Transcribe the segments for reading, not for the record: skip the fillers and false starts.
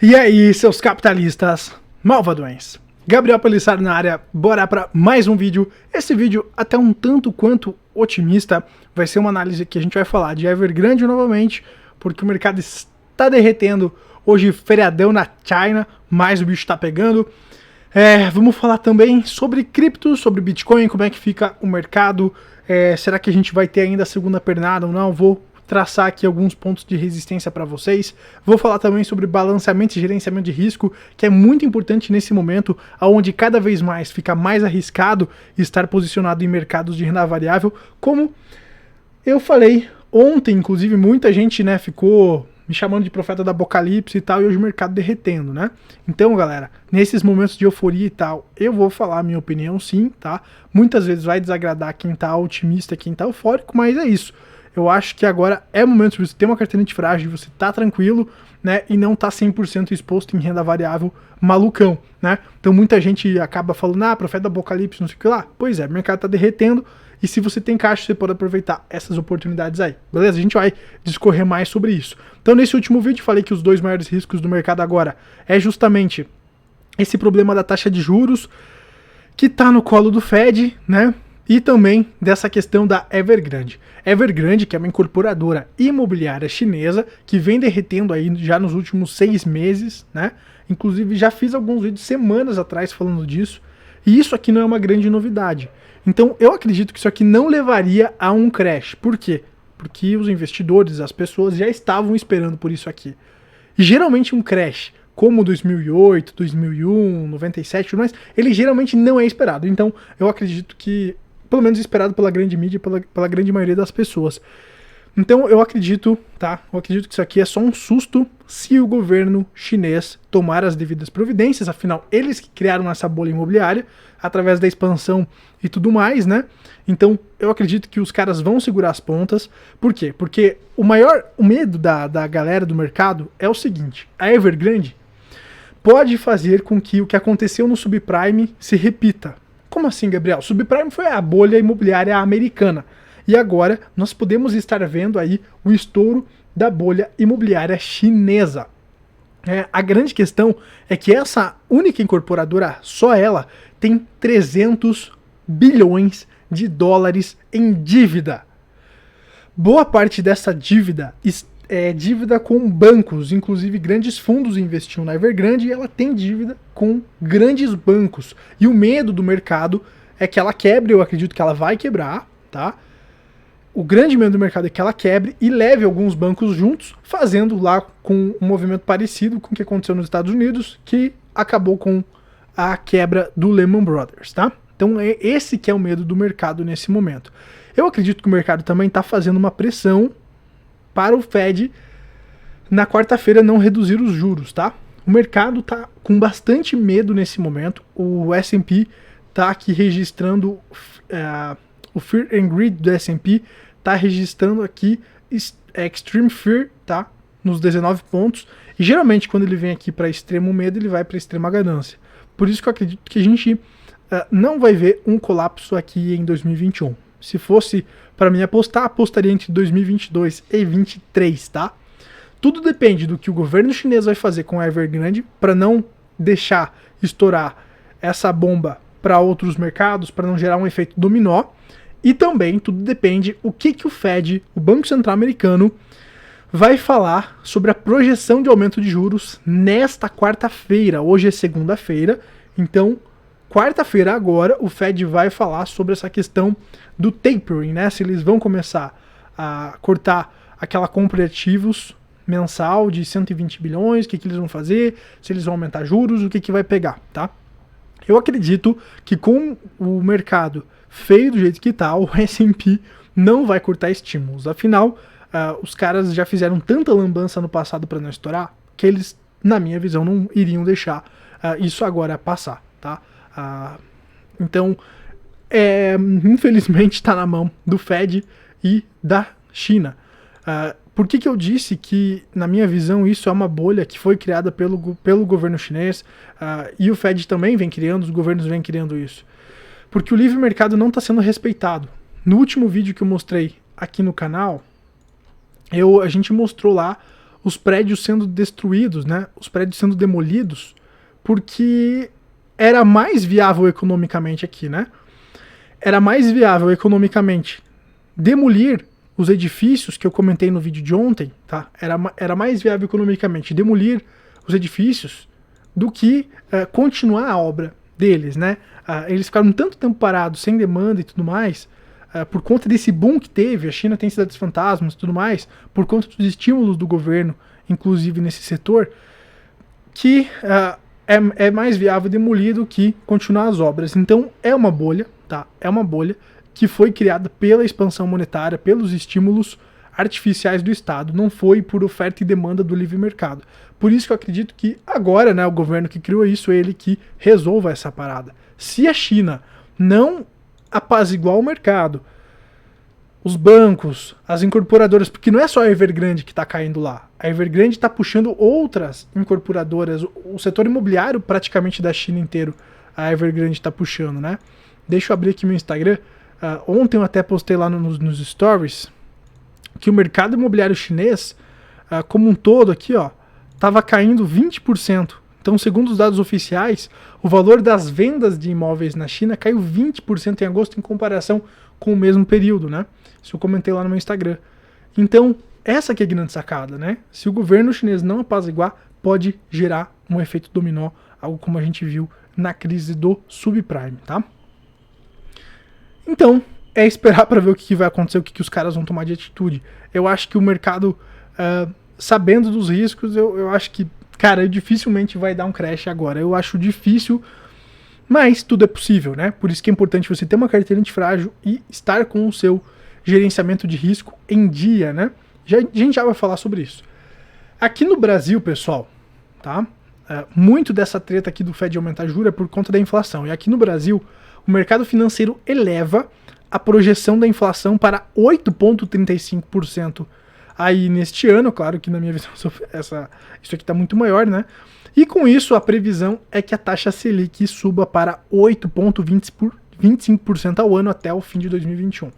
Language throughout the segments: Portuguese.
E aí, seus capitalistas malvadões? Gabriel Pelissaro na área, bora para mais um vídeo. Esse vídeo, até um tanto quanto otimista, vai ser uma análise que a gente vai falar de Evergrande novamente, porque o mercado está derretendo. Hoje, feriadão na China, mas o bicho está pegando. Vamos falar também sobre cripto, sobre Bitcoin, como é que fica o mercado. Será que a gente vai ter ainda a segunda pernada ou não? Vou traçar aqui alguns pontos de resistência para vocês. Vou falar também sobre balanceamento e gerenciamento de risco, que é muito importante nesse momento, onde cada vez mais fica mais arriscado estar posicionado em mercados de renda variável. Como eu falei ontem, inclusive, muita gente, ficou me chamando de profeta do apocalipse e tal, e hoje o mercado derretendo, né? Então, galera, nesses momentos de euforia e tal, eu vou falar a minha opinião sim, tá? Muitas vezes vai desagradar quem tá otimista, quem tá eufórico, mas é isso. Eu acho que agora é o momento de você ter uma carteira antifrágil, de você tá tranquilo, né, e não tá 100% exposto em renda variável malucão, né? Então muita gente acaba falando, profeta do apocalipse, não sei o que lá. Pois é, o mercado tá derretendo, e se você tem caixa, você pode aproveitar essas oportunidades aí, beleza? A gente vai discorrer mais sobre isso. Então nesse último vídeo falei que os dois maiores riscos do mercado agora é justamente esse problema da taxa de juros, que tá no colo do Fed, né? E também dessa questão da Evergrande. Evergrande, que é uma incorporadora imobiliária chinesa, que vem derretendo aí já nos últimos 6 meses, né? Inclusive já fiz alguns vídeos semanas atrás falando disso. E isso aqui não é uma grande novidade. Então eu acredito que isso aqui não levaria a um crash. Por quê? Porque os investidores, as pessoas já estavam esperando por isso aqui. E geralmente um crash, como 2008, 2001, 97, mas ele geralmente não é esperado. Então eu acredito que, pelo menos esperado pela grande mídia, pela grande maioria das pessoas. Então eu acredito, Eu acredito que isso aqui é só um susto se o governo chinês tomar as devidas providências, afinal eles que criaram essa bolha imobiliária através da expansão e tudo mais, né? Então eu acredito que os caras vão segurar as pontas. Por quê? Porque o medo da galera do mercado é o seguinte: a Evergrande pode fazer com que o que aconteceu no subprime se repita. Como assim, Gabriel? Subprime foi a bolha imobiliária americana. E agora nós podemos estar vendo aí o estouro da bolha imobiliária chinesa. A grande questão é que essa única incorporadora, só ela, tem 300 bilhões de dólares em dívida. Boa parte dessa dívida é dívida com bancos, inclusive grandes fundos investiam na Evergrande, e ela tem dívida com grandes bancos. E o medo do mercado é que ela quebre, eu acredito que ela vai quebrar, tá? O grande medo do mercado é que ela quebre e leve alguns bancos juntos, fazendo lá com um movimento parecido com o que aconteceu nos Estados Unidos, que acabou com a quebra do Lehman Brothers, tá? Então é esse que é o medo do mercado nesse momento. Eu acredito que o mercado também está fazendo uma pressão para o Fed na quarta-feira não reduzir os juros, tá? O mercado tá com bastante medo nesse momento. O S&P tá aqui registrando o Fear and Greed do S&P tá registrando aqui Extreme Fear, tá? Nos 19 pontos. E geralmente quando ele vem aqui para extremo medo, ele vai para extrema ganância. Por isso que eu acredito que a gente não vai ver um colapso aqui em 2021. Se fosse para mim apostar, apostaria entre 2022 e 2023, tá? Tudo depende do que o governo chinês vai fazer com a Evergrande para não deixar estourar essa bomba para outros mercados, para não gerar um efeito dominó. E também tudo depende o que o Fed, o Banco Central Americano, vai falar sobre a projeção de aumento de juros nesta quarta-feira. Hoje é segunda-feira, então quarta-feira agora o Fed vai falar sobre essa questão do tapering, né? Se eles vão começar a cortar aquela compra de ativos mensal de 120 bilhões, o que eles vão fazer, se eles vão aumentar juros, o que vai pegar, tá? Eu acredito que com o mercado feio do jeito que tá, o S&P não vai cortar estímulos. Afinal, os caras já fizeram tanta lambança no passado para não estourar, que eles, na minha visão, não iriam deixar isso agora passar, tá? Então, infelizmente está na mão do Fed e da China. Por que eu disse que, na minha visão, isso é uma bolha que foi criada pelo governo chinês, e o Fed também vem criando, os governos vêm criando isso? Porque o livre mercado não está sendo respeitado. No último vídeo que eu mostrei aqui no canal, a gente mostrou lá os prédios sendo destruídos, né? Os prédios sendo demolidos, porque era mais viável economicamente aqui, né? Era mais viável economicamente demolir os edifícios que eu comentei no vídeo de ontem, tá? Era mais viável economicamente demolir os edifícios do que continuar a obra deles, né? Eles ficaram tanto tempo parados, sem demanda e tudo mais, por conta desse boom que teve, a China tem cidades fantasmas e tudo mais, por conta dos estímulos do governo, inclusive nesse setor, que é mais viável demolir do que continuar as obras. Então é uma bolha, tá? É uma bolha que foi criada pela expansão monetária, pelos estímulos artificiais do Estado, não foi por oferta e demanda do livre mercado. Por isso que eu acredito que agora, né, o governo que criou isso, é ele que resolva essa parada. Se a China não apaziguar o mercado, os bancos, as incorporadoras, porque não é só a Evergrande que está caindo lá, a Evergrande está puxando outras incorporadoras, o setor imobiliário praticamente da China inteiro, a Evergrande está puxando, né? Deixa eu abrir aqui meu Instagram. Ontem eu até postei lá nos stories que o mercado imobiliário chinês, como um todo aqui, ó, estava caindo 20%. Então, segundo os dados oficiais, o valor das vendas de imóveis na China caiu 20% em agosto em comparação com o mesmo período, né? Isso eu comentei lá no meu Instagram. Então, essa que é a grande sacada, né? Se o governo chinês não apaziguar, pode gerar um efeito dominó, algo como a gente viu na crise do subprime, tá? Então, é esperar para ver o que vai acontecer, o que os caras vão tomar de atitude. Eu acho que o mercado, sabendo dos riscos, eu acho que, cara, dificilmente vai dar um crash agora. Eu acho difícil, mas tudo é possível, né? Por isso que é importante você ter uma carteira antifrágil e estar com o seu gerenciamento de risco em dia, né? A gente já vai falar sobre isso. Aqui no Brasil, pessoal, tá? Muito dessa treta aqui do Fed aumentar juros é por conta da inflação. E aqui no Brasil, o mercado financeiro eleva a projeção da inflação para 8,35% aí neste ano. Claro que na minha visão isso aqui está muito maior, né? E com isso a previsão é que a taxa Selic suba para 8,25% ao ano até o fim de 2021.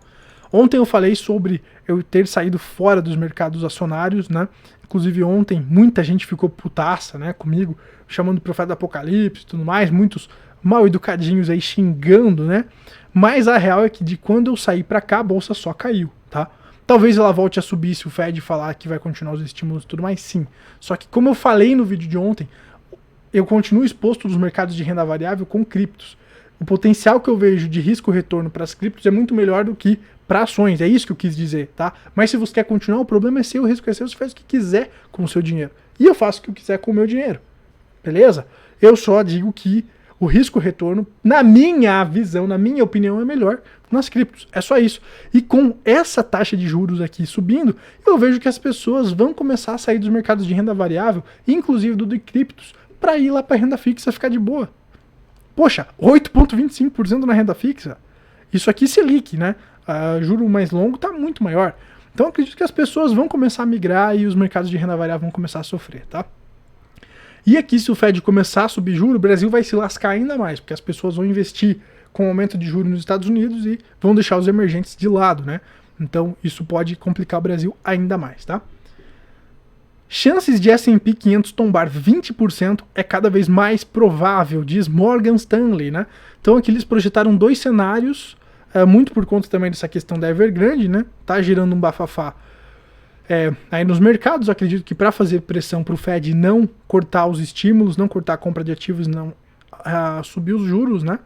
Ontem eu falei sobre eu ter saído fora dos mercados acionários, né? Inclusive ontem muita gente ficou putaça, né, comigo, chamando o profeta do apocalipse e tudo mais, muitos mal educadinhos aí xingando, né? Mas a real é que de quando eu saí pra cá, a bolsa só caiu, tá? Talvez ela volte a subir se o Fed falar que vai continuar os estímulos e tudo mais, sim. Só que como eu falei no vídeo de ontem, eu continuo exposto nos mercados de renda variável com criptos. O potencial que eu vejo de risco-retorno para as criptos é muito melhor do que para ações, é isso que eu quis dizer, tá? Mas se você quer continuar, o problema é seu, o risco é seu, você faz o que quiser com o seu dinheiro. E eu faço o que eu quiser com o meu dinheiro, beleza? Eu só digo que o risco-retorno, na minha visão, na minha opinião, é melhor nas criptos. É só isso. E com essa taxa de juros aqui subindo, eu vejo que as pessoas vão começar a sair dos mercados de renda variável, inclusive do de criptos, para ir lá para renda fixa ficar de boa. Poxa, 8,25% na renda fixa. Isso aqui Selic, né? Juro mais longo está muito maior. Então eu acredito que as pessoas vão começar a migrar e os mercados de renda variável vão começar a sofrer, tá? E aqui, se o Fed começar a subir juros, o Brasil vai se lascar ainda mais, porque as pessoas vão investir com o aumento de juros nos Estados Unidos e vão deixar os emergentes de lado, né? Então isso pode complicar o Brasil ainda mais, tá? Chances de S&P 500 tombar 20% é cada vez mais provável, diz Morgan Stanley, né? Então aqui eles projetaram dois cenários, muito por conta também dessa questão da Evergrande, né? Tá gerando um bafafá aí nos mercados. Eu acredito que para fazer pressão para o Fed não cortar os estímulos, não cortar a compra de ativos, não subir os juros, né?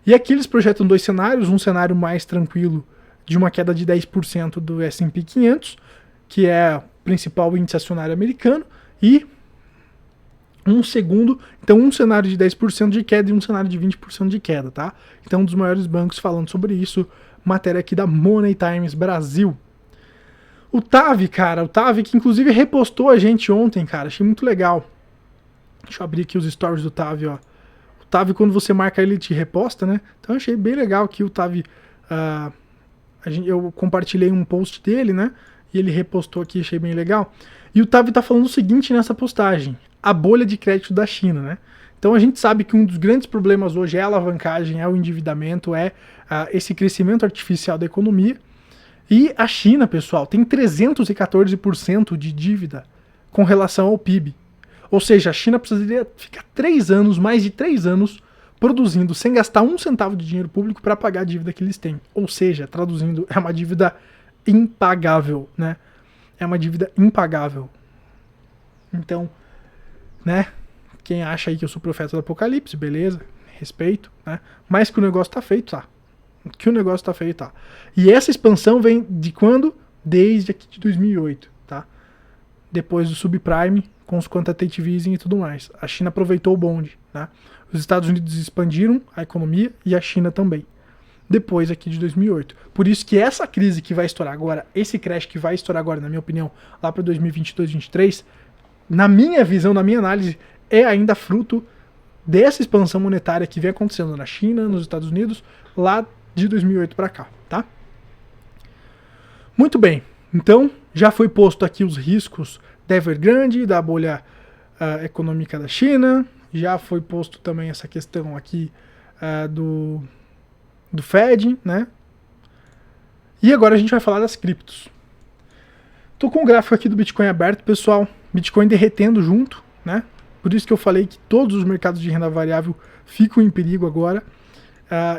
E aqui eles projetam dois cenários, um cenário mais tranquilo de uma queda de 10% do S&P 500, que é o principal índice acionário americano, e um segundo, então um cenário de 10% de queda e um cenário de 20% de queda, tá? Então um dos maiores bancos falando sobre isso, matéria aqui da Money Times Brasil. O TAV, cara, o TAV que inclusive repostou a gente ontem, cara, achei muito legal. Deixa eu abrir aqui os stories do TAV, ó. O TAV, quando você marca ele, te reposta, né? Então eu achei bem legal que o TAV, eu compartilhei um post dele, né? E ele repostou aqui, achei bem legal. E o TAV tá falando o seguinte nessa postagem: a bolha de crédito da China, né? Então a gente sabe que um dos grandes problemas hoje é a alavancagem, é o endividamento, esse crescimento artificial da economia. E a China, pessoal, tem 314% de dívida. com relação ao PIB. Ou seja, a China precisaria ficar 3 anos, mais de 3 anos, produzindo sem gastar um centavo de dinheiro público para pagar a dívida que eles têm. Ou seja, traduzindo, é uma dívida impagável, né? É uma dívida impagável. Então, né? Quem acha aí que eu sou profeta do apocalipse, beleza, respeito, né? Mas que o negócio tá feito, tá. Que o negócio tá feito, tá. E essa expansão vem de quando? Desde aqui de 2008, tá? Depois do subprime, com os quantitative easing e tudo mais. A China aproveitou o bonde, né? Os Estados Unidos expandiram a economia e a China também. Depois aqui de 2008. Por isso que essa crise que vai estourar agora, esse crash que vai estourar agora, na minha opinião, lá para 2022, 2023, na minha visão, na minha análise, é ainda fruto dessa expansão monetária que vem acontecendo na China, nos Estados Unidos, lá de 2008 para cá, tá? Muito bem. Então, já foi posto aqui os riscos da Evergrande, da bolha econômica da China. Já foi posto também essa questão aqui do Fed, né? E agora a gente vai falar das criptos. Tô com o gráfico aqui do Bitcoin aberto, pessoal. Bitcoin derretendo junto, né? Por isso que eu falei que todos os mercados de renda variável ficam em perigo agora.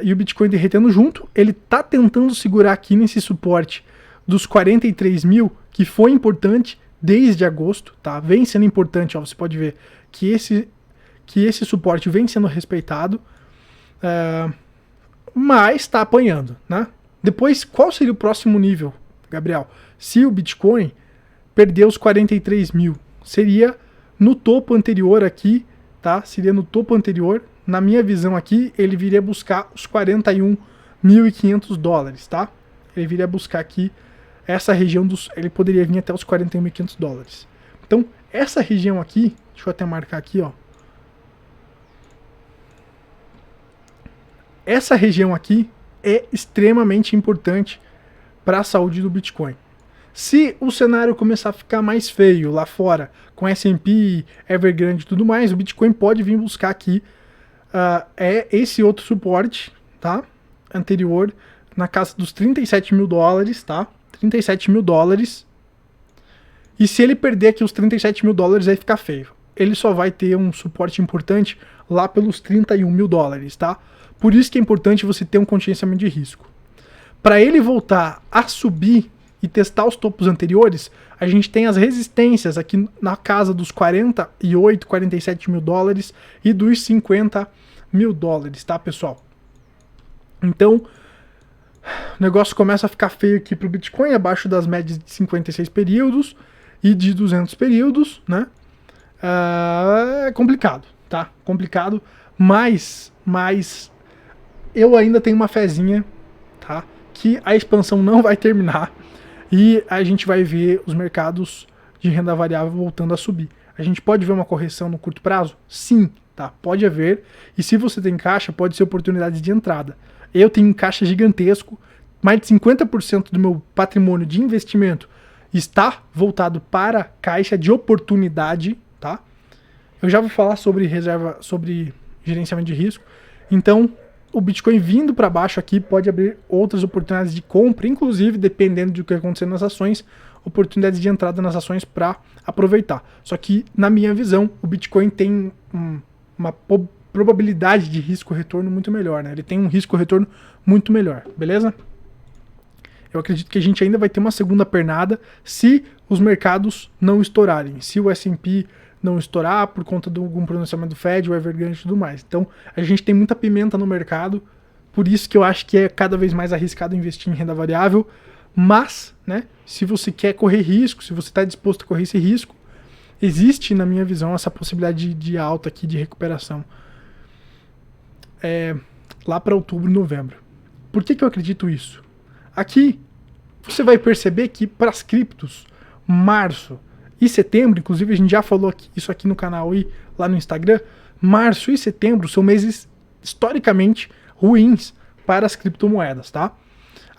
E o Bitcoin derretendo junto, ele tá tentando segurar aqui nesse suporte dos 43 mil, que foi importante desde agosto, tá? Vem sendo importante, ó, você pode ver que esse suporte vem sendo respeitado, mas está apanhando, né? Depois, qual seria o próximo nível, Gabriel? Se o Bitcoin perder os 43 mil, seria no topo anterior aqui, tá? Seria no topo anterior. Na minha visão aqui, ele viria buscar os 41.500 dólares, tá? Ele viria buscar aqui essa região ele poderia vir até os 41.500 dólares. Então, essa região aqui, deixa eu até marcar aqui, ó. Essa região aqui é extremamente importante para a saúde do Bitcoin. Se o cenário começar a ficar mais feio lá fora, com S&P, Evergrande e tudo mais, o Bitcoin pode vir buscar aqui esse outro suporte, tá? Anterior, na casa dos 37 mil dólares, tá? 37 mil dólares. E se ele perder aqui os 37 mil dólares, aí fica feio. Ele só vai ter um suporte importante lá pelos 31 mil dólares, tá? Por isso que é importante você ter um contingenciamento de risco. Para ele voltar a subir e testar os topos anteriores, a gente tem as resistências aqui na casa dos 48, 47 mil dólares e dos 50 mil dólares, tá, pessoal? Então, o negócio começa a ficar feio aqui para o Bitcoin, abaixo das médias de 56 períodos e de 200 períodos, né? É complicado, tá? Complicado, mas eu ainda tenho uma fezinha, tá? Que a expansão não vai terminar e a gente vai ver os mercados de renda variável voltando a subir. A gente pode ver uma correção no curto prazo? Sim, tá? Pode haver. E se você tem caixa, pode ser oportunidade de entrada. Eu tenho um caixa gigantesco, mais de 50% do meu patrimônio de investimento está voltado para caixa de oportunidade, tá? Eu já vou falar sobre sobre gerenciamento de risco. Então, o Bitcoin vindo para baixo aqui pode abrir outras oportunidades de compra, inclusive, dependendo do que acontecer nas ações, oportunidades de entrada nas ações para aproveitar. Só que, na minha visão, o Bitcoin tem uma probabilidade de risco-retorno muito melhor, né? Ele tem um risco-retorno muito melhor, beleza? Eu acredito que a gente ainda vai ter uma segunda pernada se os mercados não estourarem, se o S&P não estourar por conta de algum pronunciamento do Fed, o Evergrande e tudo mais. Então, a gente tem muita pimenta no mercado, por isso que eu acho que é cada vez mais arriscado investir em renda variável, mas, né, se você quer correr risco, se você está disposto a correr esse risco, existe, na minha visão, essa possibilidade de alta aqui, de recuperação, lá para outubro, novembro. Por que eu acredito isso? Aqui, você vai perceber que para as criptos, março e setembro, inclusive a gente já falou isso aqui no canal e lá no Instagram, março e setembro são meses historicamente ruins para as criptomoedas, tá?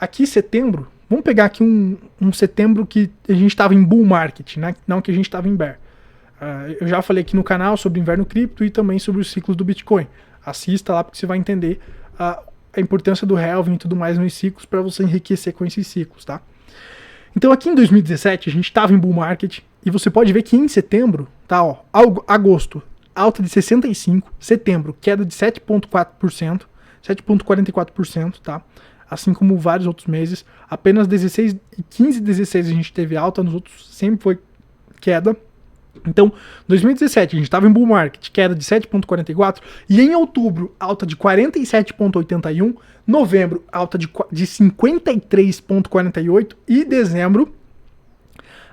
Aqui setembro, vamos pegar aqui um setembro que a gente estava em bull market, né? Não que a gente estava em bear. Eu já falei aqui no canal sobre inverno cripto e também sobre os ciclos do Bitcoin. Assista lá porque você vai entender a importância do halving e tudo mais nos ciclos para você enriquecer com esses ciclos, tá? Então aqui em 2017 a gente estava em bull market, E você pode ver que em setembro, tá, ó, agosto, alta de 65%, setembro, queda de 7,4%, 7,44%, tá? Assim como vários outros meses. Apenas 16, 15 e 16 a gente teve alta, nos outros sempre foi queda. Então, 2017 a gente estava em bull market, queda de 7,44, e em outubro, alta de 47,81, novembro, alta de 53,48 e dezembro,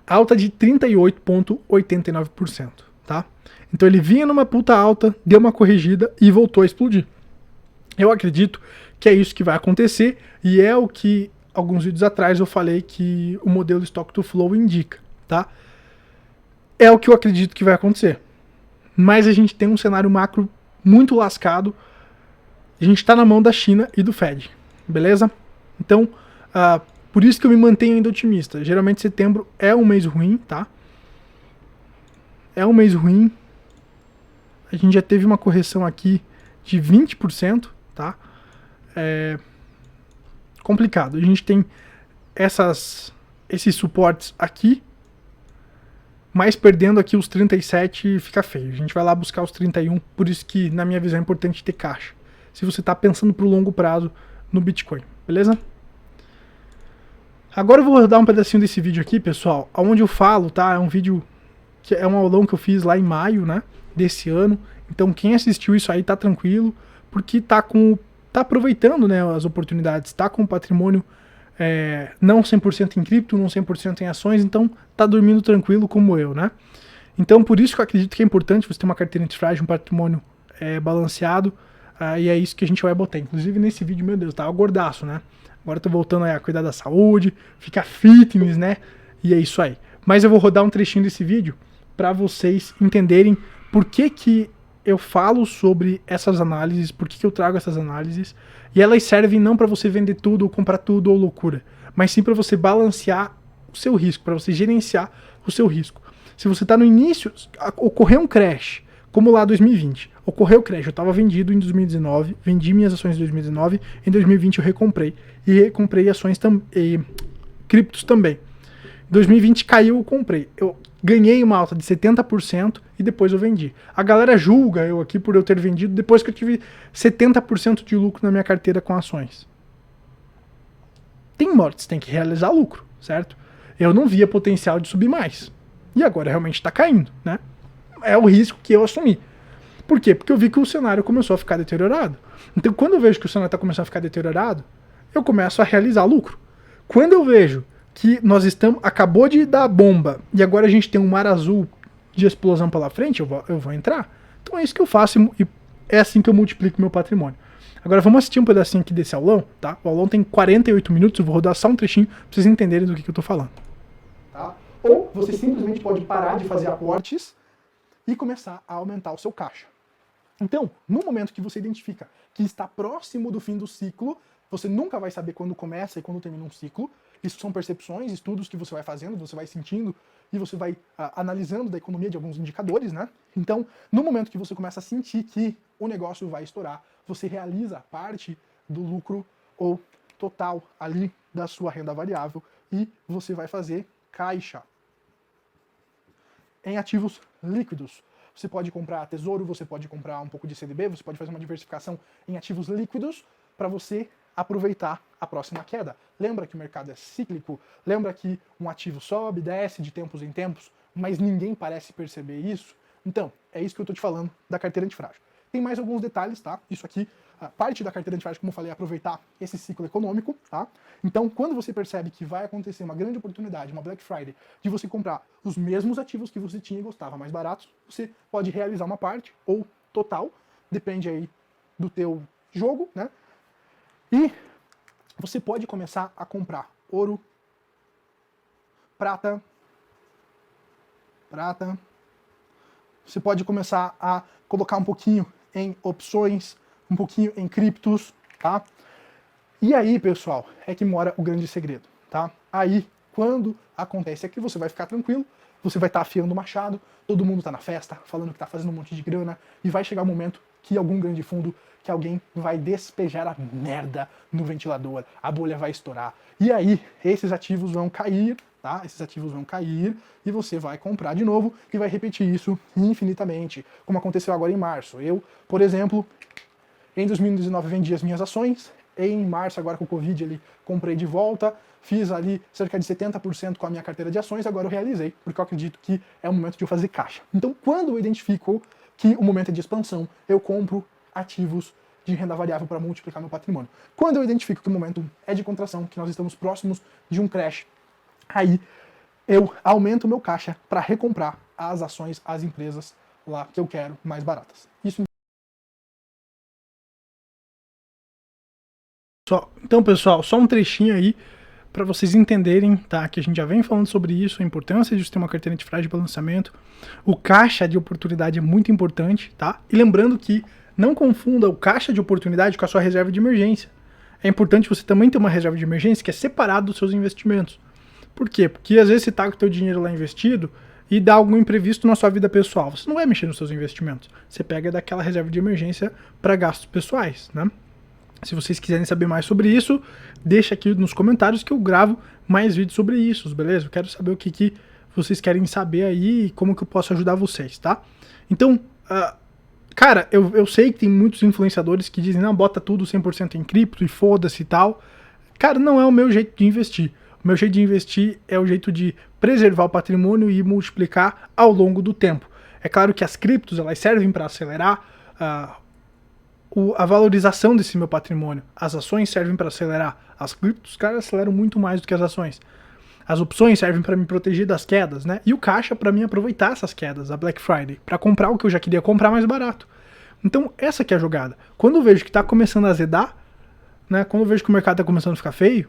alta de 38,89%, tá? Então ele vinha numa puta alta, deu uma corrigida e voltou a explodir. Eu acredito que é isso que vai acontecer e é o que alguns vídeos atrás eu falei que o modelo Stock to Flow indica, tá? É o que eu acredito que vai acontecer. Mas a gente tem um cenário macro muito lascado. A gente está na mão da China e do Fed, beleza? Então, por isso que eu me mantenho ainda otimista. Geralmente setembro é um mês ruim, tá? É um mês ruim. A gente já teve uma correção aqui de 20%, tá? É complicado. A gente tem esses suportes aqui, mas perdendo aqui os 37 fica feio. A gente vai lá buscar os 31, por isso que na minha visão é importante ter caixa. Se você está pensando para o longo prazo no Bitcoin, beleza? Agora eu vou rodar um pedacinho desse vídeo aqui, pessoal, onde eu falo, tá? É um vídeo que é um aulão que eu fiz lá em maio, né, desse ano. Então quem assistiu isso aí tá tranquilo, porque tá aproveitando, né, as oportunidades, tá com o patrimônio não 100% em cripto, não 100% em ações, então tá dormindo tranquilo como eu, né? Então por isso que eu acredito que é importante você ter uma carteira antifrágil, um patrimônio balanceado, e é isso que a gente vai botar. Inclusive nesse vídeo, meu Deus, tava gordaço, né? Agora eu tô voltando a cuidar da saúde, ficar fitness, né? E é isso aí. Mas eu vou rodar um trechinho desse vídeo para vocês entenderem por que eu falo sobre essas análises, por que eu trago essas análises, e elas servem não para você vender tudo, ou comprar tudo, ou loucura, mas sim para você balancear o seu risco, para você gerenciar o seu risco. Se você está no início, ocorreu um crash, como lá 2020, ocorreu o crash, eu estava vendido em 2019, vendi minhas ações em 2019, em 2020 eu recomprei, e recomprei ações criptos também. Em 2020 caiu, eu comprei. Eu ganhei uma alta de 70% e depois eu vendi. A galera julga eu aqui por eu ter vendido depois que eu tive 70% de lucro na minha carteira com ações. Tem mortes, tem que realizar lucro, certo? Eu não via potencial de subir mais. E agora realmente está caindo, né? É o risco que eu assumi. Por quê? Porque eu vi que o cenário começou a ficar deteriorado. Então quando eu vejo que o cenário está começando a ficar deteriorado, eu começo a realizar lucro. Quando eu vejo que acabou de dar bomba e agora a gente tem um mar azul de explosão pela frente, eu vou entrar. Então é isso que eu faço e é assim que eu multiplico meu patrimônio. Agora vamos assistir um pedacinho aqui desse aulão, tá? O aulão tem 48 minutos, eu vou rodar só um trechinho pra vocês entenderem do que eu tô falando. Tá? Ou você simplesmente pode parar de fazer aportes e começar a aumentar o seu caixa. Então, no momento que você identifica que está próximo do fim do ciclo, você nunca vai saber quando começa e quando termina um ciclo. Isso são percepções, estudos que você vai fazendo, você vai sentindo e você vai analisando da economia de alguns indicadores, né? Então, no momento que você começa a sentir que o negócio vai estourar, você realiza parte do lucro ou total ali da sua renda variável e você vai fazer caixa em ativos líquidos. Você pode comprar tesouro, você pode comprar um pouco de CDB, você pode fazer uma diversificação em ativos líquidos para você aproveitar a próxima queda. Lembra que o mercado é cíclico? Lembra que um ativo sobe, desce de tempos em tempos, mas ninguém parece perceber isso? Então, é isso que eu estou te falando da carteira antifrágil. Tem mais alguns detalhes, tá? Isso aqui, parte da carteira antifrágil, como eu falei, é aproveitar esse ciclo econômico, tá? Então, quando você percebe que vai acontecer uma grande oportunidade, uma Black Friday, de você comprar os mesmos ativos que você tinha e gostava mais baratos, você pode realizar uma parte ou total, depende aí do teu jogo, né? E você pode começar a comprar ouro, prata, você pode começar a colocar um pouquinho em opções, um pouquinho em criptos, tá? E aí, pessoal, é que mora o grande segredo, tá? Aí, quando acontece aqui, você vai ficar tranquilo, você vai estar afiando o machado, todo mundo tá na festa, falando que tá fazendo um monte de grana, e vai chegar um momento que algum grande fundo, que alguém vai despejar a merda no ventilador, a bolha vai estourar. E aí, esses ativos vão cair tá? Esses ativos vão cair e você vai comprar de novo e vai repetir isso infinitamente, como aconteceu agora em março. Eu, por exemplo, em 2019 vendi as minhas ações, em março, agora com o Covid, ali, comprei de volta, fiz ali cerca de 70% com a minha carteira de ações, agora eu realizei, porque eu acredito que é o momento de eu fazer caixa. Então, quando eu identifico que o momento é de expansão, eu compro ativos de renda variável para multiplicar meu patrimônio. Quando eu identifico que o momento é de contração, que nós estamos próximos de um crash, aí eu aumento o meu caixa para recomprar as ações, as empresas lá que eu quero mais baratas. Isso. Então, pessoal, só um trechinho aí para vocês entenderem, tá? Que a gente já vem falando sobre isso, a importância de ter uma carteira de frágil balanceamento. O caixa de oportunidade é muito importante, tá? E lembrando que não confunda o caixa de oportunidade com a sua reserva de emergência. É importante você também ter uma reserva de emergência que é separada dos seus investimentos. Por quê? Porque às vezes você tá com o teu dinheiro lá investido e dá algum imprevisto na sua vida pessoal. Você não vai mexer nos seus investimentos. Você pega daquela reserva de emergência para gastos pessoais, né? Se vocês quiserem saber mais sobre isso, deixa aqui nos comentários que eu gravo mais vídeos sobre isso, beleza? Eu quero saber o que vocês querem saber aí e como que eu posso ajudar vocês, tá? Então, cara, eu sei que tem muitos influenciadores que dizem, não, bota tudo 100% em cripto e foda-se e tal. Cara, não é o meu jeito de investir. O meu jeito de investir é o jeito de preservar o patrimônio e multiplicar ao longo do tempo. É claro que as criptos, elas servem para acelerar a valorização desse meu patrimônio. As ações servem para acelerar. As criptos, cara, aceleram muito mais do que as ações. As opções servem para me proteger das quedas, né? E o caixa para mim aproveitar essas quedas, a Black Friday, para comprar o que eu já queria comprar mais barato. Então, essa que é a jogada. Quando eu vejo que está começando a azedar, né? Quando eu vejo que o mercado está começando a ficar feio,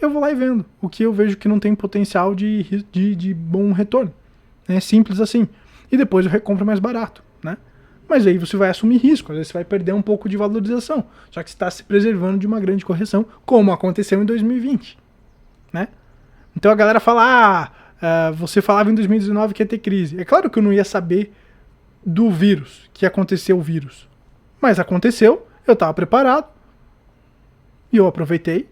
eu vou lá e vendo o que eu vejo que não tem potencial de bom retorno. É simples assim. E depois eu recompro mais barato, né? Mas aí você vai assumir risco, às vezes você vai perder um pouco de valorização, só que você está se preservando de uma grande correção, como aconteceu em 2020, né? Então a galera fala, você falava em 2019 que ia ter crise. É claro que eu não ia saber do vírus, que aconteceu o vírus, mas aconteceu, eu estava preparado, e eu aproveitei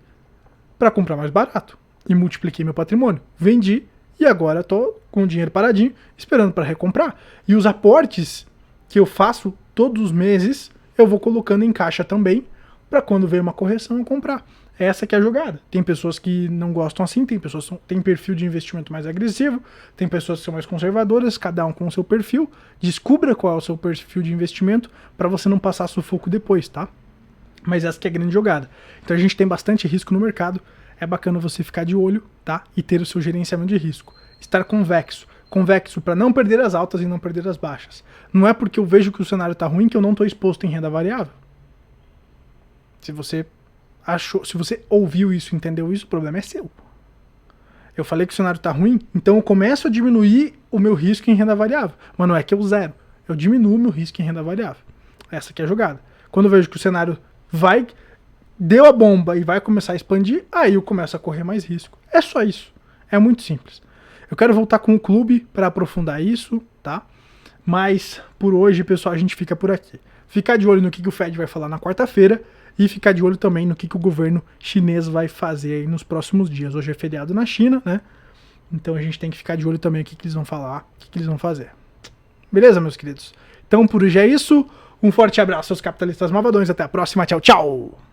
para comprar mais barato, e multipliquei meu patrimônio, vendi, e agora estou com o dinheiro paradinho, esperando para recomprar. E os aportes que eu faço todos os meses, eu vou colocando em caixa também, para quando ver uma correção eu comprar. Essa que é a jogada. Tem pessoas que não gostam assim, tem pessoas que têm perfil de investimento mais agressivo, tem pessoas que são mais conservadoras, cada um com o seu perfil. Descubra qual é o seu perfil de investimento para você não passar sufoco depois, tá? Mas essa que é a grande jogada. Então a gente tem bastante risco no mercado, é bacana você ficar de olho, tá? E ter o seu gerenciamento de risco. Estar convexo. Convexo para não perder as altas e não perder as baixas. Não é porque eu vejo que o cenário está ruim que eu não estou exposto em renda variável. Se você ouviu isso, entendeu isso, o problema é seu. Eu falei que o cenário está ruim, então eu começo a diminuir o meu risco em renda variável. Mas não é que eu zero. Eu diminuo o meu risco em renda variável. Essa que é a jogada. Quando eu vejo que o cenário deu a bomba e vai começar a expandir, aí eu começo a correr mais risco. É só isso. É muito simples. Eu quero voltar com o clube para aprofundar isso, tá? Mas por hoje, pessoal, a gente fica por aqui. Ficar de olho no que o Fed vai falar na quarta-feira e ficar de olho também no que o governo chinês vai fazer aí nos próximos dias. Hoje é feriado na China, né? Então a gente tem que ficar de olho também no que eles vão falar, o que eles vão fazer. Beleza, meus queridos? Então por hoje é isso. Um forte abraço aos capitalistas malvadões. Até a próxima. Tchau, tchau!